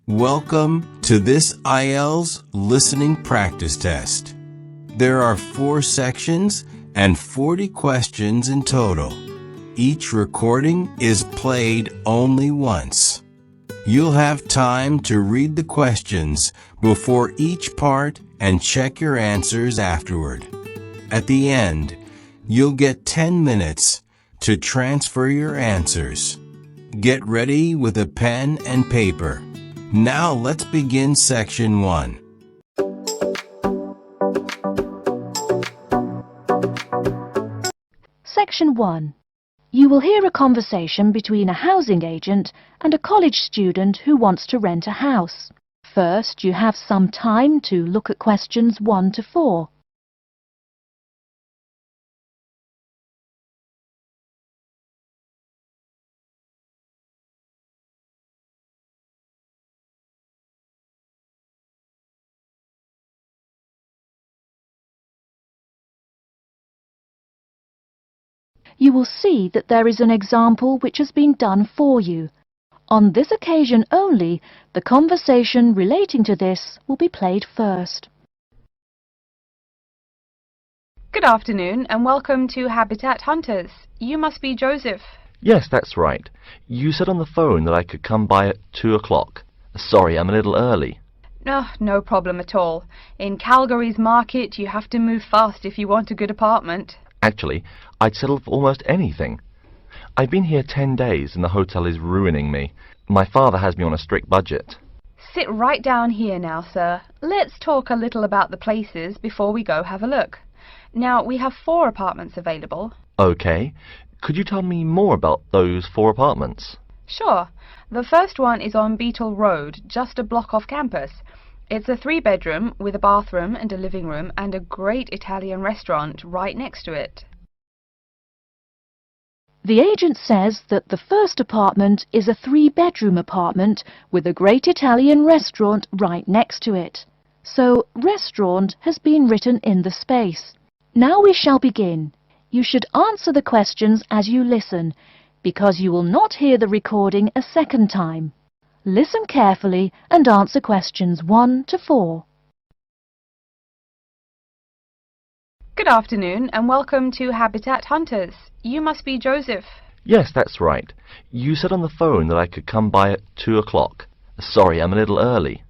Welcome to this IELTS listening practice test. There are 4 sections and 40 questions in total. Each recording is played only once. You'll have time to read the questions before each part and check your answers afterward. At the end, you'll get 10 minutes to transfer your answers. Get ready with a pen and paper. Now let's begin section 1. Section 1. You will hear a conversation between a housing agent and a college student who wants to rent a house. First, you have some time to look at questions 1 to 4. You will see that there is an example which has been done for you. On this occasion only, the conversation relating to this will be played first. Good afternoon and welcome to Habitat Hunters. You must be Joseph. Yes, that's right. You said on the phone that I could come by at 2 o'clock. Sorry, I'm a little early. No problem at all. In Calgary's market, you have to move fast if you want a good apartment. Actually, I'd settle for almost anything. I've been here 10 days and the hotel is ruining me. My father has me on a strict budget. Sit right down here now, sir. Let's talk a little about the places before we go have a look. Now, we have 4 apartments available. Okay. Could you tell me more about those 4 apartments? Sure. The first one is on Beetle Road, just a block off campus. It's a 3-bedroom with a bathroom and a living room and a great Italian restaurant right next to it. The agent says that the first apartment is a 3-bedroom apartment with a great Italian restaurant right next to it. So, restaurant has been written in the space. Now we shall begin. You should answer the questions as you listen, because you will not hear the recording a second time. Listen carefully and answer questions 1 to 4. Good afternoon and welcome to Habitat Hunters. You must be Joseph. Yes, that's right. You said on the phone that I could come by at 2 o'clock. Sorry, I'm a little early.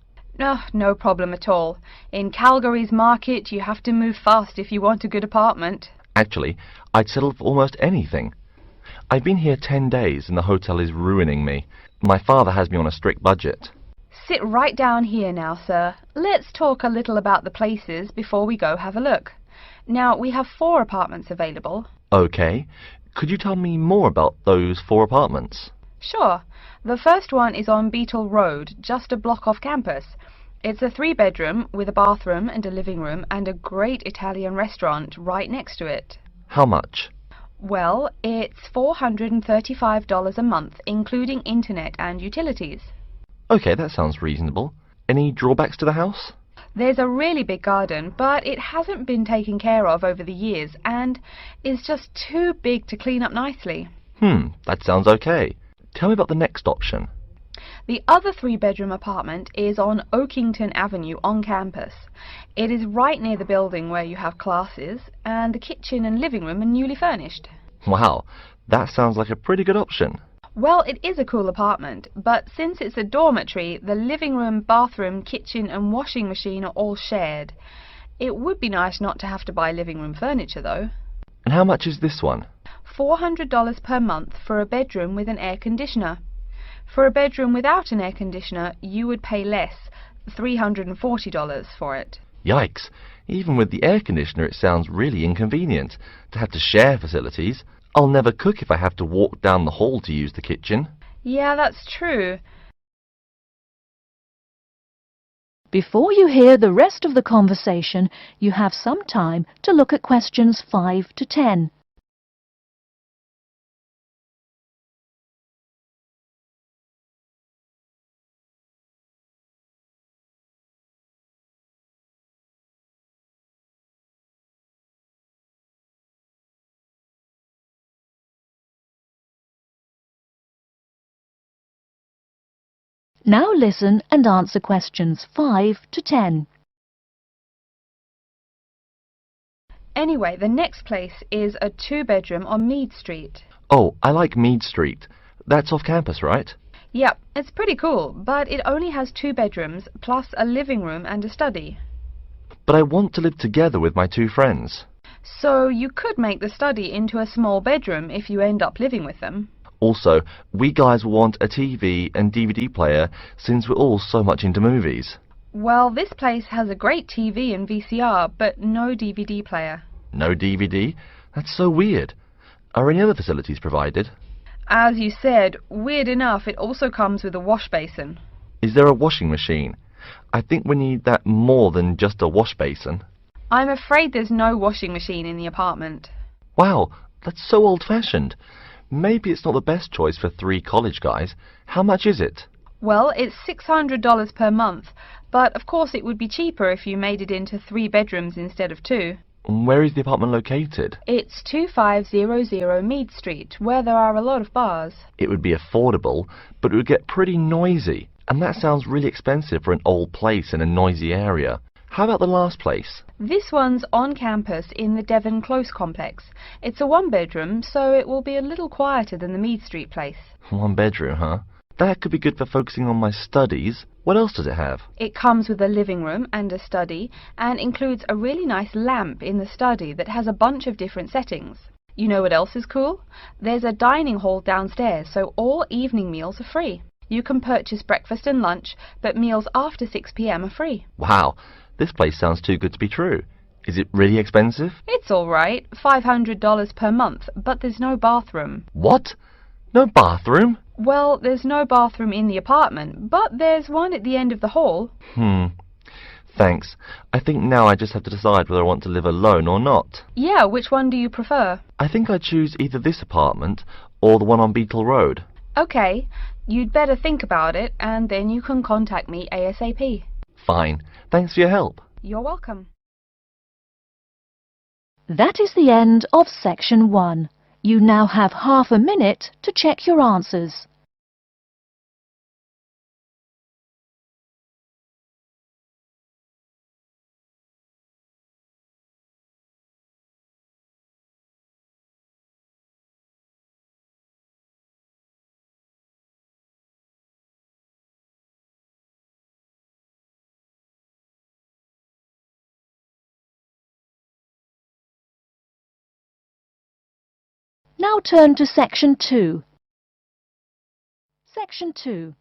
No problem at all. In Calgary's market, you have to move fast if you want a good apartment. Actually, I'd settle for almost anything. I've been here 10 days and the hotel is ruining me. My father has me on a strict budget. Sit right down here now, sir. Let's talk a little about the places before we go have a look. Now, we have 4 apartments available. Okay. Could you tell me more about those 4 apartments? Sure. The first one is on Beetle Road, just a block off campus. It's a 3-bedroom with a bathroom and a living room and a great Italian restaurant right next to it. How much? Well, it's $435 a month, including internet and utilities. Okay, that sounds reasonable. Any drawbacks to the house? There's a really big garden, but it hasn't been taken care of over the years and is just too big to clean up nicely. That sounds okay. Tell me about the next option. The other 3-bedroom apartment is on Oakington Avenue on campus. It is right near the building where you have classes, and the kitchen and living room are newly furnished. Wow, that sounds like a pretty good option. Well, it is a cool apartment, but since it's a dormitory, the living room, bathroom, kitchen and washing machine are all shared. It would be nice not to have to buy living room furniture, though. And how much is this one? $400 per month for a bedroom with an air conditioner. For a bedroom without an air conditioner, you would pay less, $340 for it. Yikes! Even with the air conditioner it sounds really inconvenient to have to share facilities. I'll never cook if I have to walk down the hall to use the kitchen. Yeah, that's true. Before you hear the rest of the conversation, you have some time to look at questions 5 to 10. Now listen and answer questions 5 to 10. Anyway, the next place is a 2-bedroom on Mead Street. Oh, I like Mead Street. That's off campus, right? Yep, it's pretty cool, but it only has 2 bedrooms, plus a living room and a study. But I want to live together with my 2 friends. So you could make the study into a small bedroom if you end up living with them. Also, we guys will want a TV and DVD player since we're all so much into movies. Well, this place has a great TV and VCR, but no DVD player. No DVD? That's so weird. Are any other facilities provided? As you said, weird enough, it also comes with a wash basin. Is there a washing machine? I think we need that more than just a wash basin. I'm afraid there's no washing machine in the apartment. Wow, that's so old-fashioned. Maybe it's not the best choice for 3 college guys. How much is it? Well, it's $600 per month, but of course it would be cheaper if you made it into 3 bedrooms instead of 2. Where is the apartment located? It's 2500 Mead Street, where there are a lot of bars. It would be affordable, but it would get pretty noisy. And that sounds really expensive for an old place in a noisy area. How about the last place? This one's on campus in the Devon Close complex. It's a 1-bedroom, so it will be a little quieter than the Mead Street place. 1 bedroom, huh? That could be good for focusing on my studies. What else does it have? It comes with a living room and a study, and includes a really nice lamp in the study that has a bunch of different settings. You know what else is cool? There's a dining hall downstairs, so all evening meals are free. You can purchase breakfast and lunch, but meals after 6 p.m. are free. Wow, this place sounds too good to be true. Is it really expensive? It's all right, $500 per month, but there's no bathroom. What? No bathroom? Well, there's no bathroom in the apartment, but there's one at the end of the hall. Thanks. I think now I just have to decide whether I want to live alone or not. Yeah, which one do you prefer? I think I'd choose either this apartment or the one on Beetle Road. Okay, you'd better think about it, and then you can contact me ASAP. Fine. Thanks for your help. You're welcome. That is the end of section 1. You now have half a minute to check your answers. Now turn to section 2. Section 2.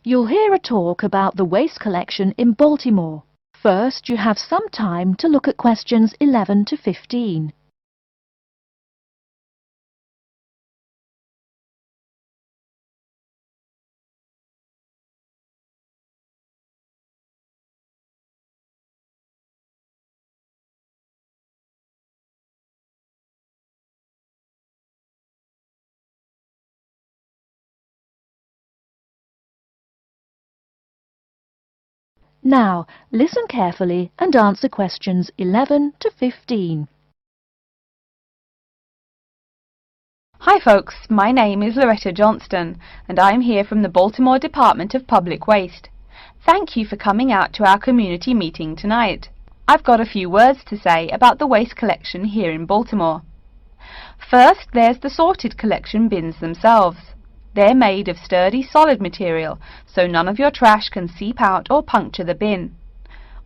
You'll hear a talk about the waste collection in Baltimore. First, you have some time to look at questions 11 to 15. Now, listen carefully and answer questions 11 to 15. Hi folks, my name is Loretta Johnston, and I'm here from the Baltimore Department of Public Waste. Thank you for coming out to our community meeting tonight. I've got a few words to say about the waste collection here in Baltimore. First, there's the sorted collection bins themselves. They're made of sturdy, solid material, so none of your trash can seep out or puncture the bin.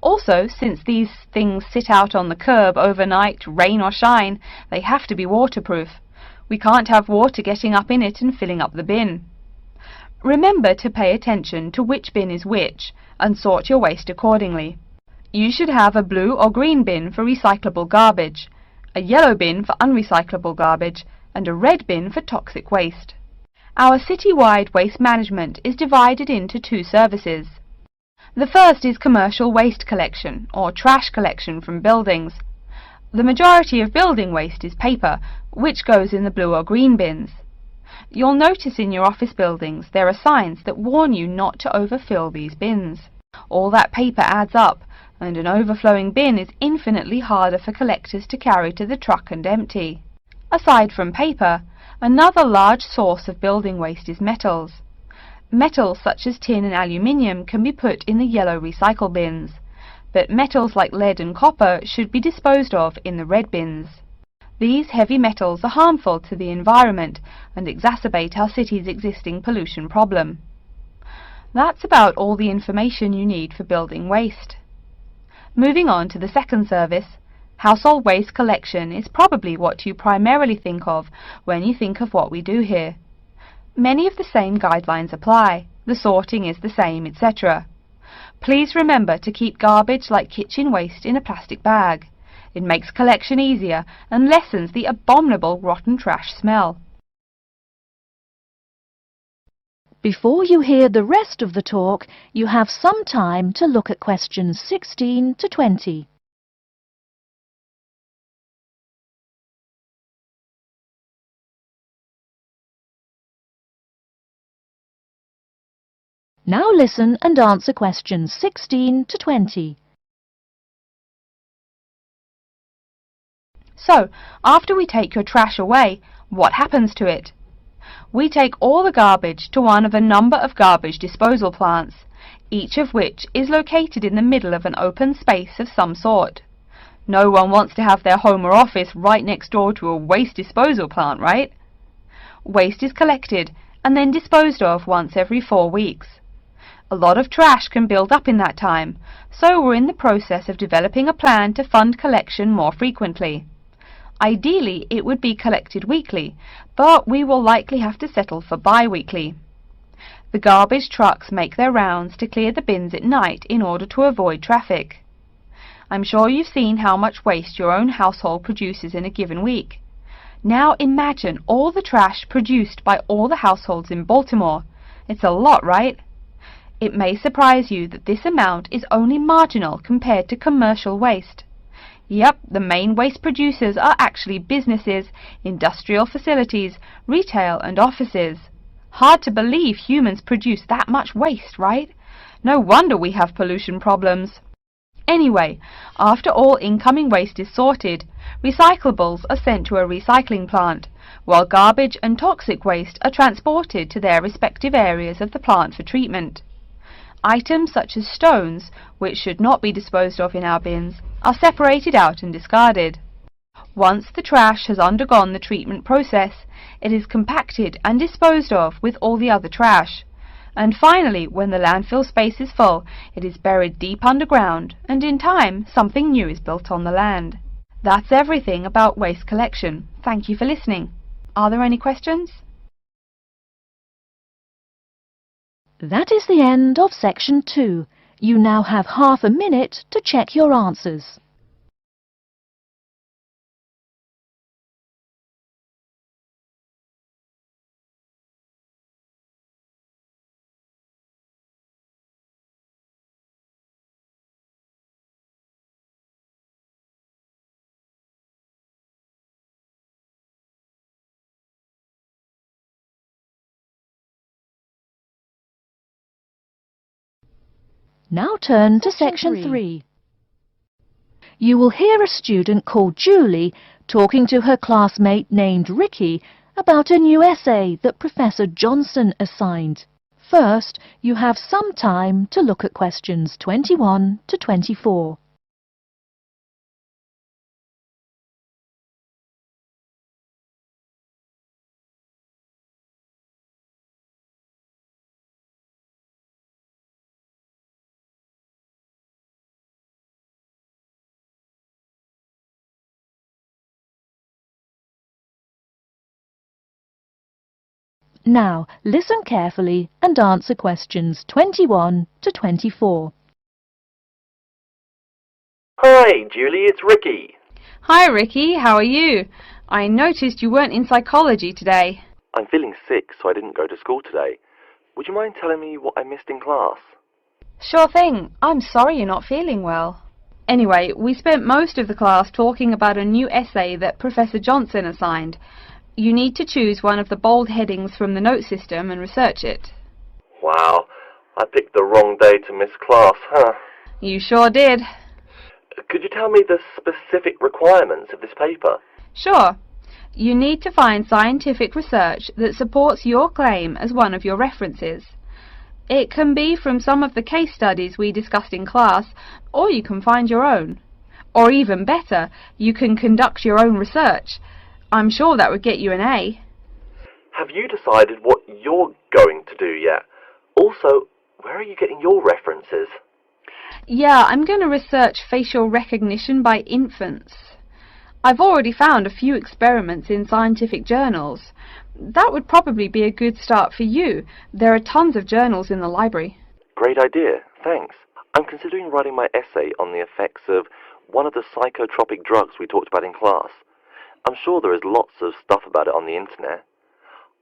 Also, since these things sit out on the curb overnight, rain or shine, they have to be waterproof. We can't have water getting up in it and filling up the bin. Remember to pay attention to which bin is which, and sort your waste accordingly. You should have a blue or green bin for recyclable garbage, a yellow bin for unrecyclable garbage, and a red bin for toxic waste. Our city-wide waste management is divided into 2 services. The first is commercial waste collection, or trash collection from buildings. The majority of building waste is paper, which goes in the blue or green bins. You'll notice in your office buildings there are signs that warn you not to overfill these bins. All that paper adds up, and an overflowing bin is infinitely harder for collectors to carry to the truck and empty. Aside from paper, another large source of building waste is metals. Metals such as tin and aluminium can be put in the yellow recycle bins, but metals like lead and copper should be disposed of in the red bins. These heavy metals are harmful to the environment and exacerbate our city's existing pollution problem. That's about all the information you need for building waste. Moving on to the second service, household waste collection is probably what you primarily think of when you think of what we do here. Many of the same guidelines apply, the sorting is the same, etc. Please remember to keep garbage like kitchen waste in a plastic bag. It makes collection easier and lessens the abominable rotten trash smell. Before you hear the rest of the talk, you have some time to look at questions 16 to 20. Now listen and answer questions 16 to 20. So, after we take your trash away, what happens to it? We take all the garbage to one of a number of garbage disposal plants, each of which is located in the middle of an open space of some sort. No one wants to have their home or office right next door to a waste disposal plant, right? Waste is collected and then disposed of once every 4 weeks. A lot of trash can build up in that time, so we're in the process of developing a plan to fund collection more frequently. Ideally, it would be collected weekly, but we will likely have to settle for bi-weekly. The garbage trucks make their rounds to clear the bins at night in order to avoid traffic. I'm sure you've seen how much waste your own household produces in a given week. Now imagine all the trash produced by all the households in Baltimore. It's a lot, right? It may surprise you that this amount is only marginal compared to commercial waste. Yep, the main waste producers are actually businesses, industrial facilities, retail and offices. Hard to believe humans produce that much waste, right? No wonder we have pollution problems. Anyway, after all incoming waste is sorted, recyclables are sent to a recycling plant, while garbage and toxic waste are transported to their respective areas of the plant for treatment. Items such as stones, which should not be disposed of in our bins, are separated out and discarded. Once the trash has undergone the treatment process, it is compacted and disposed of with all the other trash. And finally, when the landfill space is full, it is buried deep underground, and in time, something new is built on the land. That's everything about waste collection. Thank you for listening. Are there any questions? That is the end of section 2. You now have half a minute to check your answers. Now turn to section 3. You will hear a student called Julie talking to her classmate named Ricky about a new essay that Professor Johnson assigned. First, you have some time to look at questions 21 to 24. Now, listen carefully and answer questions 21 to 24. Hi, Julie, it's Ricky. Hi Ricky, how are you? I noticed you weren't in psychology today. I'm feeling sick, so I didn't go to school today. Would you mind telling me what I missed in class? Sure thing. I'm sorry you're not feeling well. Anyway, we spent most of the class talking about a new essay that Professor Johnson assigned. You need to choose one of the bold headings from the note system and research it. Wow, I picked the wrong day to miss class, huh? You sure did. Could you tell me the specific requirements of this paper? Sure. You need to find scientific research that supports your claim as one of your references. It can be from some of the case studies we discussed in class, or you can find your own. Or even better, you can conduct your own research. I'm sure that would get you an A. Have you decided what you're going to do yet? Also, where are you getting your references? Yeah, I'm going to research facial recognition by infants. I've already found a few experiments in scientific journals. That would probably be a good start for you. There are tons of journals in the library. Great idea, thanks. I'm considering writing my essay on the effects of one of the psychotropic drugs we talked about in class. I'm sure there is lots of stuff about it on the internet.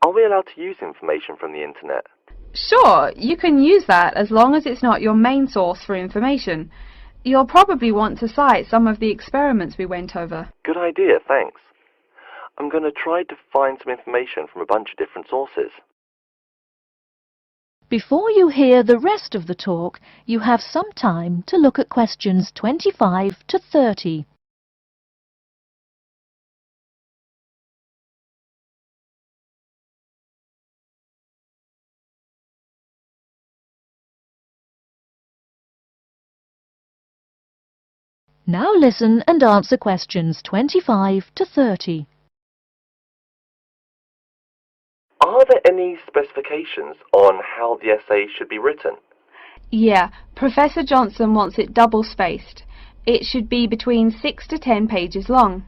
Are we allowed to use information from the internet? Sure, you can use that as long as it's not your main source for information. You'll probably want to cite some of the experiments we went over. Good idea, thanks. I'm going to try to find some information from a bunch of different sources. Before you hear the rest of the talk, you have some time to look at questions 25 to 30. Now listen and answer questions 25 to 30. Are there any specifications on how the essay should be written? Yeah, Professor Johnson wants it double-spaced. It should be between 6 to 10 pages long.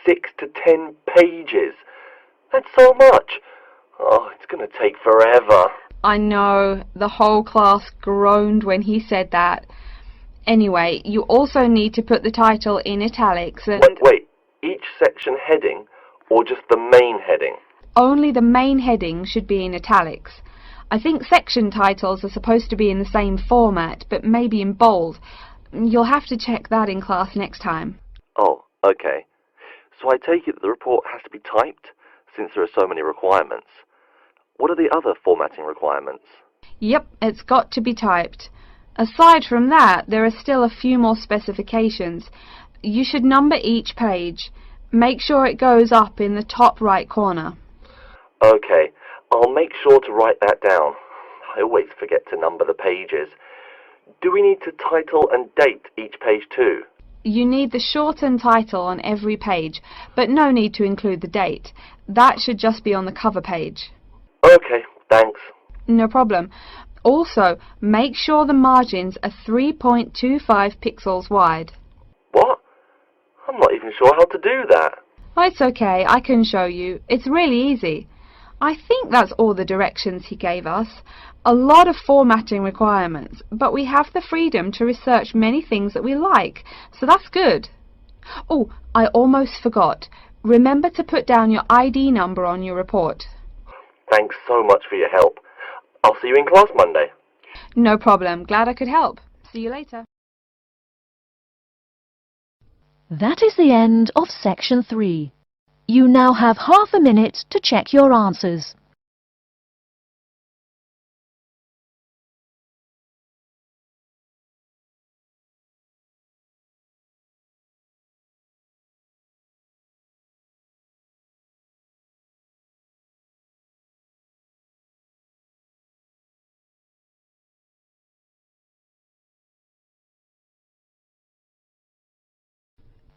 6 to 10 pages? That's so much! Oh, it's going to take forever. I know, the whole class groaned when he said that. Anyway, you also need to put the title in italics and... Wait, each section heading or just the main heading? Only the main heading should be in italics. I think section titles are supposed to be in the same format, but maybe in bold. You'll have to check that in class next time. Oh, okay. So I take it that the report has to be typed, since there are so many requirements. What are the other formatting requirements? Yep, it's got to be typed. Aside from that, there are still a few more specifications. You should number each page. Make sure it goes up in the top right corner. Okay, I'll make sure to write that down. I always forget to number the pages. Do we need to title and date each page too? You need the shortened title on every page, but no need to include the date. That should just be on the cover page. Okay, thanks. No problem. Also, make sure the margins are 3.25 pixels wide. What? I'm not even sure how to do that. Oh, it's okay, I can show you. It's really easy. I think that's all the directions he gave us. A lot of formatting requirements, but we have the freedom to research many things that we like, so that's good. Oh, I almost forgot. Remember to put down your ID number on your report. Thanks so much for your help. I'll see you in class Monday. No problem. Glad I could help. See you later. That is the end of section 3. You now have half a minute to check your answers.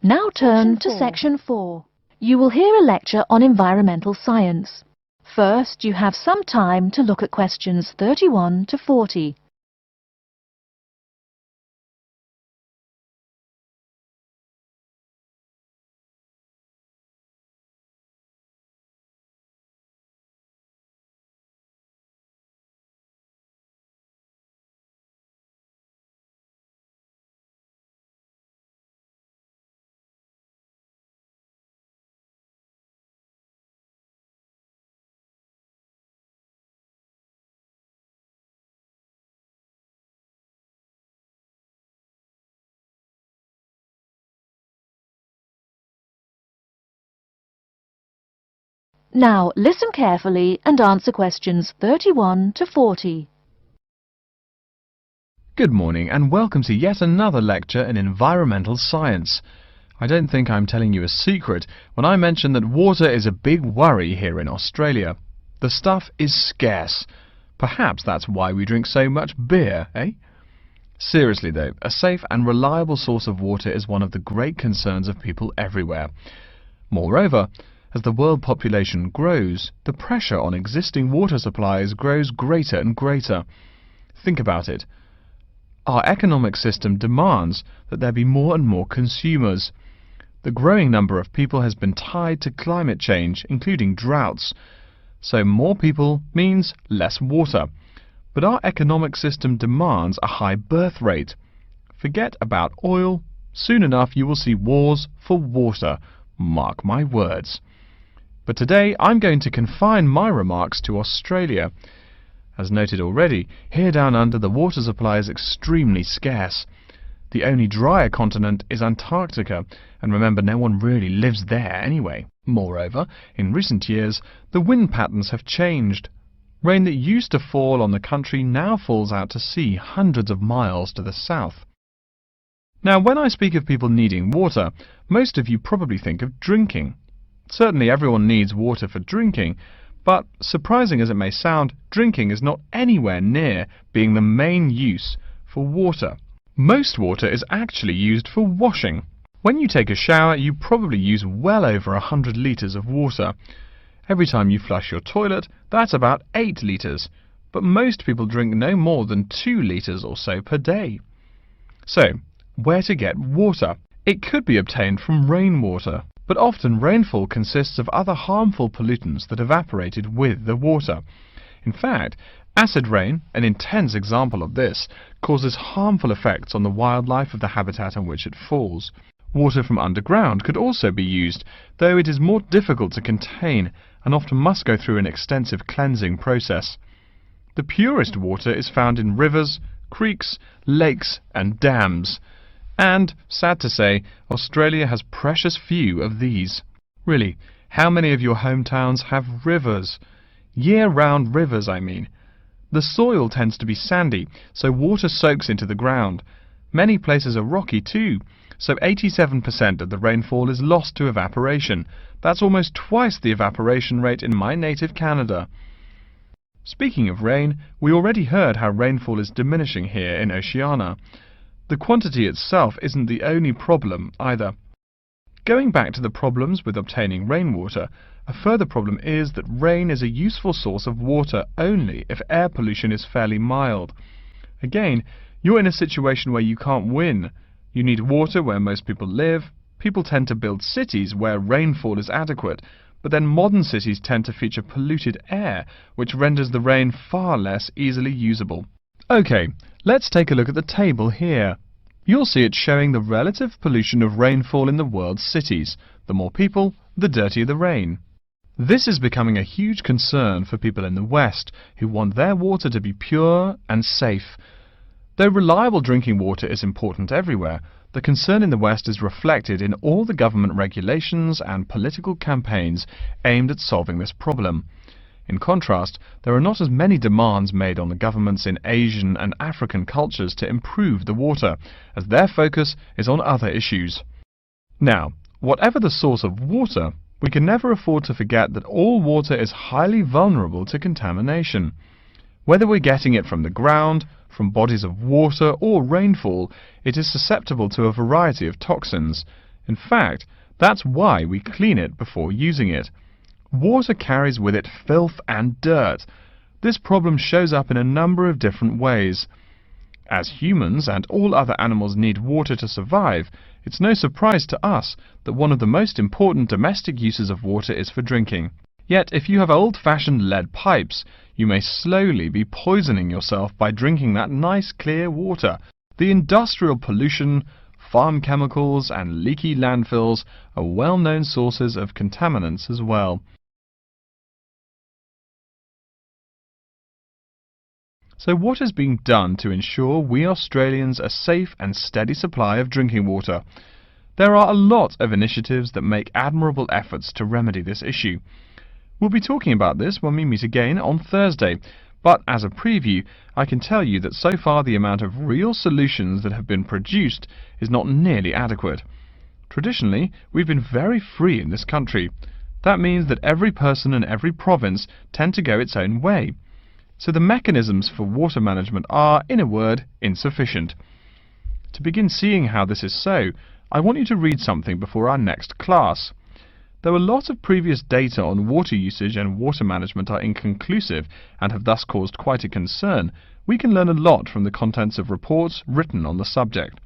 Now turn to section 4. You will hear a lecture on environmental science. First, you have some time to look at questions 31 to 40. Now, listen carefully and answer questions 31 to 40. Good morning and welcome to yet another lecture in environmental science. I don't think I'm telling you a secret when I mention that water is a big worry here in Australia. The stuff is scarce. Perhaps that's why we drink so much beer, eh? Seriously though, a safe and reliable source of water is one of the great concerns of people everywhere. Moreover, as the world population grows, the pressure on existing water supplies grows greater and greater. Think about it. Our economic system demands that there be more and more consumers. The growing number of people has been tied to climate change, including droughts. So more people means less water. But our economic system demands a high birth rate. Forget about oil. Soon enough you will see wars for water. Mark my words. But today I'm going to confine my remarks to Australia. As noted already, here down under the water supply is extremely scarce. The only drier continent is Antarctica, and remember, no one really lives there anyway. Moreover, in recent years, the wind patterns have changed. Rain that used to fall on the country now falls out to sea hundreds of miles to the south. Now, when I speak of people needing water, most of you probably think of drinking. Certainly everyone needs water for drinking, but surprising as it may sound, drinking is not anywhere near being the main use for water. Most water is actually used for washing. When you take a shower, you probably use well over 100 litres of water. Every time you flush your toilet, that's about 8 litres, but most people drink no more than 2 litres or so per day. So, where to get water? It could be obtained from rainwater, but often rainfall consists of other harmful pollutants that evaporated with the water. In fact, acid rain, an intense example of this, causes harmful effects on the wildlife of the habitat on which it falls. Water from underground could also be used, though it is more difficult to contain and often must go through an extensive cleansing process. The purest water is found in rivers, creeks, lakes and dams. And, sad to say, Australia has precious few of these. Really, how many of your hometowns have rivers? Year-round rivers, I mean. The soil tends to be sandy, so water soaks into the ground. Many places are rocky too, so 87% of the rainfall is lost to evaporation. That's almost twice the evaporation rate in my native Canada. Speaking of rain, we already heard how rainfall is diminishing here in Oceania. The quantity itself isn't the only problem either. Going back to the problems with obtaining rainwater, a further problem is that rain is a useful source of water only if air pollution is fairly mild. Again, you're in a situation where you can't win. You need water where most people live. People tend to build cities where rainfall is adequate, but then modern cities tend to feature polluted air, which renders the rain far less easily usable. Okay, let's take a look at the table here. You'll see it showing the relative pollution of rainfall in the world's cities. The more people, the dirtier the rain. This is becoming a huge concern for people in the West, who want their water to be pure and safe. Though reliable drinking water is important everywhere, the concern in the West is reflected in all the government regulations and political campaigns aimed at solving this problem. In contrast, there are not as many demands made on the governments in Asian and African cultures to improve the water, as their focus is on other issues. Now, whatever the source of water, we can never afford to forget that all water is highly vulnerable to contamination. Whether we're getting it from the ground, from bodies of water or rainfall, it is susceptible to a variety of toxins. In fact, that's why we clean it before using it. Water carries with it filth and dirt. This problem shows up in a number of different ways. As humans and all other animals need water to survive, it's no surprise to us that one of the most important domestic uses of water is for drinking. Yet, if you have old-fashioned lead pipes, you may slowly be poisoning yourself by drinking that nice clear water. The industrial pollution, farm chemicals and leaky landfills are well-known sources of contaminants as well. So what is being done to ensure we Australians a safe and steady supply of drinking water? There are a lot of initiatives that make admirable efforts to remedy this issue. We'll be talking about this when we meet again on Thursday, but as a preview, I can tell you that so far the amount of real solutions that have been produced is not nearly adequate. Traditionally, we've been very free in this country. That means that every person and every province tend to go its own way. So the mechanisms for water management are, in a word, insufficient. To begin seeing how this is so, I want you to read something before our next class. Though a lot of previous data on water usage and water management are inconclusive and have thus caused quite a concern, we can learn a lot from the contents of reports written on the subject.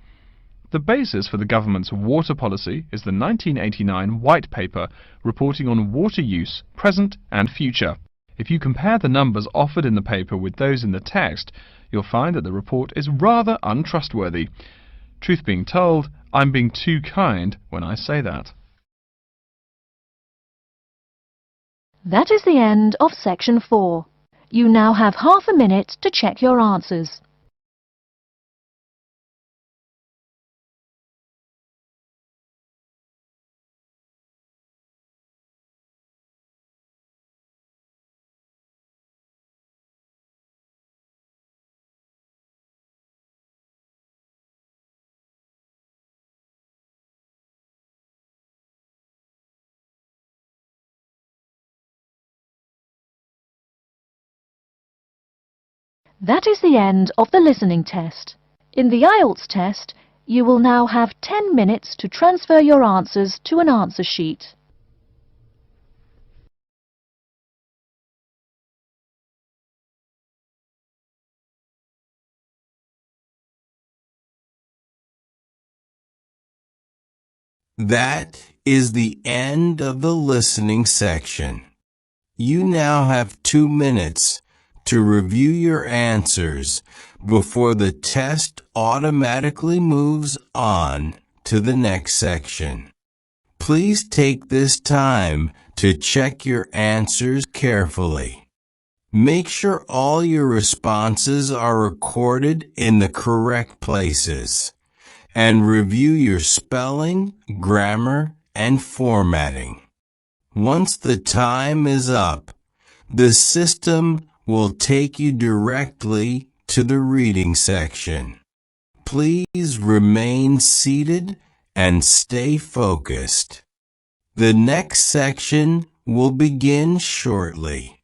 The basis for the government's water policy is the 1989 White Paper reporting on water use, present and future. If you compare the numbers offered in the paper with those in the text, you'll find that the report is rather untrustworthy. Truth being told, I'm being too kind when I say that. That is the end of section 4. You now have half a minute to check your answers. That is the end of the listening test. In the IELTS test, you will now have 10 minutes to transfer your answers to an answer sheet. That is the end of the listening section. You now have 2 minutes to review your answers before the test automatically moves on to the next section. Please take this time to check your answers carefully. Make sure all your responses are recorded in the correct places, and review your spelling, grammar, and formatting. Once the time is up, the system will take you directly to the reading section. Please remain seated and stay focused. The next section will begin shortly.